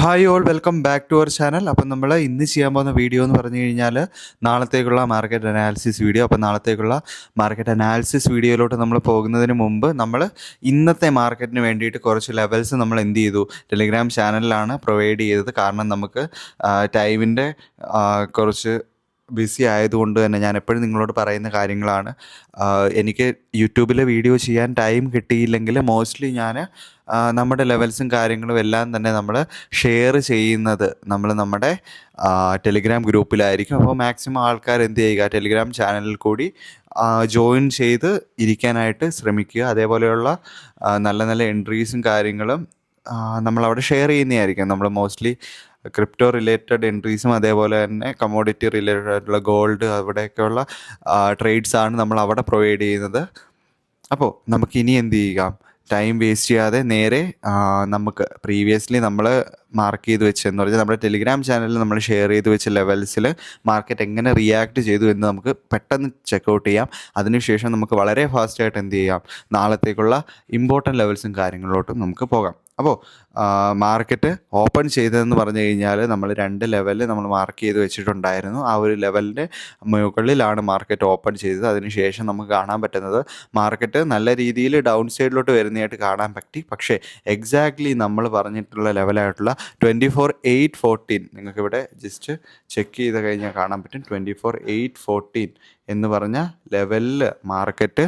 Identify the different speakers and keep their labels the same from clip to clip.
Speaker 1: Hi all welcome back to our channel. അപ്പം നമ്മൾ ഇന്ന് ചെയ്യാൻ പോകുന്ന വീഡിയോ എന്ന് പറഞ്ഞു കഴിഞ്ഞാൽ നാളത്തേക്കുള്ള മാർക്കറ്റ് അനാലിസിസ് വീഡിയോ. അപ്പം നാളത്തേക്കുള്ള മാർക്കറ്റ് അനാലിസിസ് വീഡിയോയിലോട്ട് നമ്മൾ പോകുന്നതിന് മുമ്പ് നമ്മൾ ഇന്നത്തെ മാർക്കറ്റിന് വേണ്ടിയിട്ട് കുറച്ച് ലെവൽസ് നമ്മൾ എന്ത് ചെയ്തു, ടെലിഗ്രാം ചാനലിലാണ് പ്രൊവൈഡ് ചെയ്തത്. കാരണം നമുക്ക് ടൈമിൻ്റെ കുറച്ച് ബിസി ആയതുകൊണ്ട് തന്നെ ഞാൻ എപ്പോഴും നിങ്ങളോട് പറയുന്ന കാര്യങ്ങളാണ്. എനിക്ക് യൂട്യൂബിൽ വീഡിയോ ചെയ്യാൻ ടൈം കിട്ടിയില്ലെങ്കിൽ മോസ്റ്റ്ലി ഞാൻ നമ്മുടെ ലെവൽസും കാര്യങ്ങളും എല്ലാം തന്നെ നമ്മൾ ഷെയർ ചെയ്യുന്നത് നമ്മുടെ ടെലിഗ്രാം ഗ്രൂപ്പിലായിരിക്കും. അപ്പോൾ മാക്സിമം ആൾക്കാർ എന്ത് ചെയ്യുക, ടെലിഗ്രാം ചാനലിൽ കൂടി ജോയിൻ ചെയ്ത് ഇരിക്കാനായിട്ട് ശ്രമിക്കുക. അതേപോലെയുള്ള നല്ല നല്ല എൻട്രീസും കാര്യങ്ങളും നമ്മളവിടെ ഷെയർ ചെയ്യുന്നതായിരിക്കും. നമ്മൾ മോസ്റ്റ്ലി ക്രിപ്റ്റോ റിലേറ്റഡ് എൻട്രീസും അതേപോലെ തന്നെ കമ്മോഡിറ്റി റിലേറ്റഡ് ആയിട്ടുള്ള ഗോൾഡ് അവിടെയൊക്കെയുള്ള ട്രേഡ്സാണ് നമ്മൾ അവിടെ പ്രൊവൈഡ് ചെയ്യുന്നത്. അപ്പോൾ നമുക്കിനി എന്ത് ചെയ്യുക, ടൈം വേസ്റ്റ് ചെയ്യാതെ നേരെ നമുക്ക് പ്രീവിയസ്ലി നമ്മൾ മാർക്ക് ചെയ്ത് വെച്ച് എന്ന് പറഞ്ഞാൽ നമ്മുടെ ടെലിഗ്രാം ചാനലിൽ നമ്മൾ ഷെയർ ചെയ്ത് വെച്ച ലെവൽസിൽ മാർക്കറ്റ് എങ്ങനെ റിയാക്ട് ചെയ്തു എന്ന് നമുക്ക് പെട്ടെന്ന് ചെക്കൗട്ട് ചെയ്യാം. അതിനുശേഷം നമുക്ക് വളരെ ഫാസ്റ്റായിട്ട് എന്ത് ചെയ്യാം, നാളത്തേക്കുള്ള ഇമ്പോർട്ടൻറ്റ് ലെവൽസും കാര്യങ്ങളിലോട്ടും നമുക്ക് പോകാം. അപ്പോൾ മാർക്കറ്റ് ഓപ്പൺ ചെയ്തതെന്ന് പറഞ്ഞു കഴിഞ്ഞാൽ നമ്മൾ 2 ലെവലിൽ നമ്മൾ മാർക്ക് ചെയ്ത് വെച്ചിട്ടുണ്ടായിരുന്നു. ആ ഒരു ലെവലിൻ്റെ മുകളിലാണ് മാർക്കറ്റ് ഓപ്പൺ ചെയ്തത്. അതിനുശേഷം നമുക്ക് കാണാൻ പറ്റുന്നത് മാർക്കറ്റ് നല്ല രീതിയിൽ ഡൗൺ സൈഡിലോട്ട് വരുന്നതായിട്ട് കാണാൻ പറ്റി. പക്ഷേ എക്സാക്ട്ലി നമ്മൾ പറഞ്ഞിട്ടുള്ള ലെവലായിട്ടുള്ള 24,814 നിങ്ങൾക്കിവിടെ ജസ്റ്റ് ചെക്ക് ചെയ്ത് കഴിഞ്ഞാൽ കാണാൻ പറ്റും. 24,814 എന്ന് പറഞ്ഞ ലെവലിൽ മാർക്കറ്റ്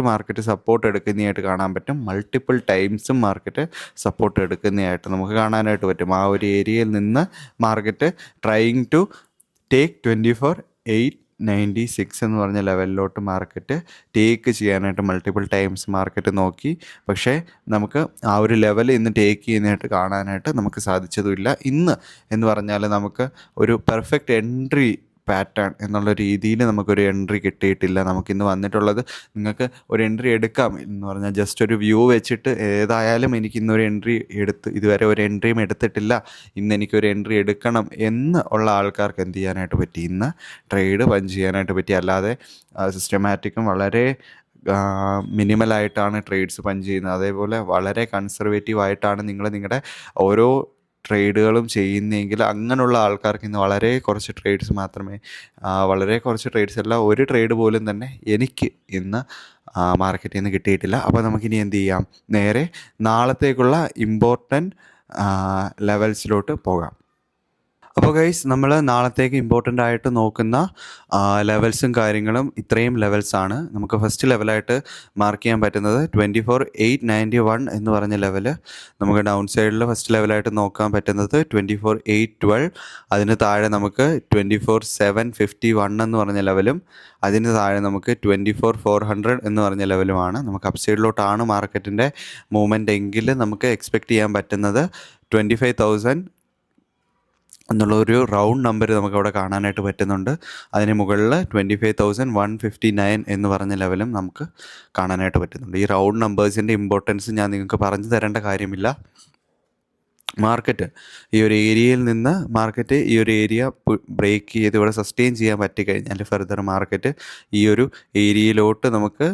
Speaker 1: മാർക്കറ്റ് സപ്പോർട്ട് എടുക്കുന്നതായിട്ട് കാണാൻ പറ്റും. മൾട്ടിപ്പിൾ ടൈംസും മാർക്കറ്റ് സപ്പോർട്ട് എടുക്കുന്നതായിട്ട് നമുക്ക് കാണാനായിട്ട് പറ്റും. ആ ഒരു ഏരിയയിൽ നിന്ന് മാർക്കറ്റ് ട്രൈയിങ് ടു ടേക്ക് 24,896 എന്ന് പറഞ്ഞ ലെവലിലോട്ട് മാർക്കറ്റ് ടേക്ക് ചെയ്യാനായിട്ട് മൾട്ടിപ്പിൾ ടൈംസ് മാർക്കറ്റ് നോക്കി. പക്ഷേ നമുക്ക് ആ ഒരു ലെവൽ ഇന്ന് ടേക്ക് ചെയ്യുന്നതായിട്ട് കാണാനായിട്ട് നമുക്ക് സാധിച്ചതുമില്ല. ഇന്ന് എന്ന് പറഞ്ഞാൽ നമുക്ക് ഒരു പെർഫെക്റ്റ് എൻട്രി പാറ്റേൺ എന്നുള്ള രീതിയിൽ നമുക്കൊരു എൻട്രി കിട്ടിയിട്ടില്ല. നമുക്കിന്ന് വന്നിട്ടുള്ളത്, നിങ്ങൾക്ക് ഒരു എൻട്രി എടുക്കാം എന്ന് പറഞ്ഞാൽ ജസ്റ്റ് ഒരു വ്യൂ വെച്ചിട്ട് ഏതായാലും എനിക്കിന്നൊരു എൻട്രി ഇതുവരെ ഒരു എൻട്രിയും എടുത്തിട്ടില്ല, ഇന്ന് എനിക്കൊരു എൻട്രി എടുക്കണം എന്ന് ഉള്ള ആൾക്കാർക്ക് എന്ത് ചെയ്യാനായിട്ട് പറ്റി, ഇന്ന് ട്രേഡ് പഞ്ച് ചെയ്യാനായിട്ട് പറ്റി. അല്ലാതെ സിസ്റ്റമാറ്റിക്കും വളരെ മിനിമലായിട്ടാണ് ട്രേഡ്സ് പഞ്ച് ചെയ്യുന്നത്. അതേപോലെ വളരെ കൺസർവേറ്റീവായിട്ടാണ് നിങ്ങൾ നിങ്ങളുടെ ഓരോ ട്രേഡുകളും ചെയ്യുന്നതെങ്കിൽ അങ്ങനെയുള്ള ആൾക്കാർക്ക് ഇന്ന് വളരെ കുറച്ച് ട്രേഡ്സ് മാത്രമേ, വളരെ കുറച്ച് ട്രേഡ്സ് അല്ല, ഒരു ട്രേഡ് പോലും തന്നെ എനിക്ക് ഇന്ന് മാർക്കറ്റിൽ നിന്ന് കിട്ടിയിട്ടില്ല. അപ്പോൾ നമുക്കിനി എന്ത് ചെയ്യാം, നേരെ നാളത്തേക്കുള്ള ഇമ്പോർട്ടൻറ്റ് ലെവൽസിലോട്ട് പോകാം. അപ്പോൾ ഗൈസ്, നമ്മൾ നാളത്തേക്ക് ഇമ്പോർട്ടൻ്റ് ആയിട്ട് നോക്കുന്ന ലെവൽസും കാര്യങ്ങളും ഇത്രയും ലെവൽസാണ്. നമുക്ക് ഫസ്റ്റ് ലെവലായിട്ട് മാർക്ക് ചെയ്യാൻ പറ്റുന്നത് 24,891 എന്ന് പറഞ്ഞ ലെവല്. നമുക്ക് ഡൗൺ സൈഡിൽ ഫസ്റ്റ് ലെവലായിട്ട് നോക്കാൻ പറ്റുന്നത് 24,812. അതിന് താഴെ നമുക്ക് 24,751 എന്ന് പറഞ്ഞ ലെവലും അതിന് താഴെ നമുക്ക് 24,400 എന്ന് പറഞ്ഞ ലെവലുമാണ്. നമുക്ക് അപ്പ് സൈഡിലോട്ടാണ് മാർക്കറ്റിൻ്റെ മൂവ്മെൻ്റ് എങ്കിൽ നമുക്ക് എക്സ്പെക്റ്റ് ചെയ്യാൻ പറ്റുന്നത് 25,000 എന്നുള്ളൊരു റൗണ്ട് നമ്പർ നമുക്കവിടെ കാണാനായിട്ട് പറ്റുന്നുണ്ട്. അതിന് മുകളിൽ 25,159 എന്ന് പറഞ്ഞ ലെവലും നമുക്ക് കാണാനായിട്ട് പറ്റുന്നുണ്ട്. ഈ റൗണ്ട് നമ്പേഴ്സിൻ്റെ ഇമ്പോർട്ടൻസ് ഞാൻ നിങ്ങൾക്ക് പറഞ്ഞു തരേണ്ട കാര്യമില്ല. മാർക്കറ്റ് ഈ ഒരു ഏരിയയിൽ നിന്ന് ഈ ഒരു ഏരിയ ബ്രേക്ക് ചെയ്ത് ഇവിടെ സസ്റ്റെയിൻ ചെയ്യാൻ പറ്റിക്കഴിഞ്ഞാൽ ഫർദർ മാർക്കറ്റ് ഈ ഒരു ഏരിയയിലോട്ട് നമുക്ക്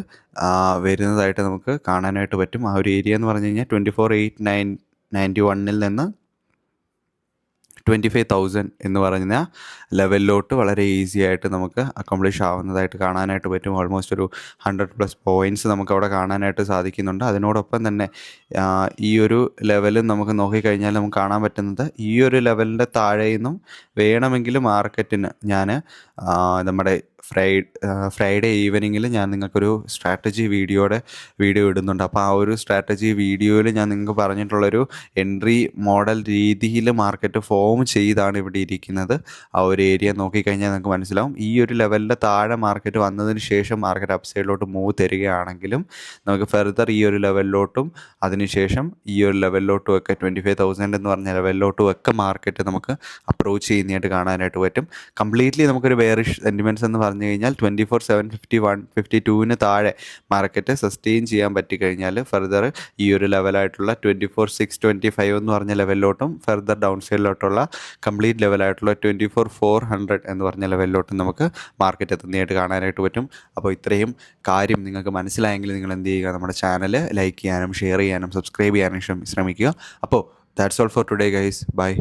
Speaker 1: വരുന്നതായിട്ട് നമുക്ക് കാണാനായിട്ട് പറ്റും. ആ ഒരു ഏരിയ എന്ന് പറഞ്ഞു കഴിഞ്ഞാൽ 24,891 നിന്ന് 25,000 എന്ന് പറഞ്ഞ ലെവലിലോട്ട് വളരെ ഈസി ആയിട്ട് നമുക്ക് അക്കംപ്ലിഷ് ആവുന്നതായിട്ട് കാണാനായിട്ട് പറ്റും. ഓൾമോസ്റ്റ് ഒരു 100+ പോയിൻറ്റ്സ് നമുക്കവിടെ കാണാനായിട്ട് സാധിക്കുന്നുണ്ട്. അതിനോടൊപ്പം തന്നെ ഈ ഒരു ലെവൽ നമുക്ക് നോക്കിക്കഴിഞ്ഞാൽ നമുക്ക് കാണാൻ പറ്റുന്നത്, ഈ ഒരു ലെവലിൻ്റെ താഴെ നിന്നും വേണമെങ്കിൽ മാർക്കറ്റിന് ഞാൻ നമ്മുടെ ഫ്രൈഡേ ഈവനിങ്ങിൽ ഞാൻ നിങ്ങൾക്കൊരു സ്ട്രാറ്റജി വീഡിയോ ഇടുന്നുണ്ട്. അപ്പോൾ ആ ഒരു സ്ട്രാറ്റജി വീഡിയോയിൽ ഞാൻ നിങ്ങൾക്ക് പറഞ്ഞിട്ടുള്ളൊരു എൻട്രി മോഡൽ രീതിയിൽ മാർക്കറ്റ് ഫോം ചെയ്താണ് ഇവിടെ ഇരിക്കുന്നത്. ആ ഒരു ഏരിയ നോക്കിക്കഴിഞ്ഞാൽ നിങ്ങൾക്ക് മനസ്സിലാവും. ഈ ഒരു ലെവലിൻ്റെ താഴെ മാർക്കറ്റ് വന്നതിന് ശേഷം മാർക്കറ്റ് അപ്പ് സൈഡിലോട്ട് മൂവ് തരികയാണെങ്കിലും നമുക്ക് ഫെർദർ ഈ ഒരു ലെവലിലോട്ടും അതിനുശേഷം ഈ ഒരു ലെവലിലോട്ടും ഒക്കെ 25,000 എന്ന് പറഞ്ഞ ലെവലിലോട്ടും ഒക്കെ മാർക്കറ്റ് നമുക്ക് അപ്രോച്ച് ചെയ്യുന്നതായിട്ട് കാണാനായിട്ട് പറ്റും. കംപ്ലീറ്റ്ലി നമുക്കൊരു ബെയറിഷ് സെൻറ്റിമെൻറ്റ്സ് എന്ന് പറഞ്ഞു കഴിഞ്ഞാൽ 24,751 52 താഴെ മാർക്കറ്റ് സസ്റ്റെയിൻ ചെയ്യാൻ പറ്റിക്കഴിഞ്ഞാൽ ഫർദർ ഈ ഒരു ലെവലായിട്ടുള്ള 24,625 എന്ന് പറഞ്ഞ ലെവലിലോട്ടും ഫർദർ ഡൗൺ സൈഡിലോട്ടുള്ള കംപ്ലീറ്റ് ലെവലായിട്ടുള്ള 24,400 എന്ന് പറഞ്ഞ ലെവലിലോട്ടും നമുക്ക് മാർക്കറ്റ് എത്തുന്നതായിട്ട് കാണാനായിട്ട് പറ്റും. അപ്പോൾ ഇത്രയും കാര്യം നിങ്ങൾക്ക് മനസ്സിലായെങ്കിൽ നിങ്ങൾ എന്ത് ചെയ്യുക, നമ്മുടെ ചാനൽ ലൈക്ക് ചെയ്യാനും ഷെയർ ചെയ്യാനും സബ്സ്ക്രൈബ് ചെയ്യാനും ശ്രമിക്കുക. അപ്പോൾ that's all for today guys. By.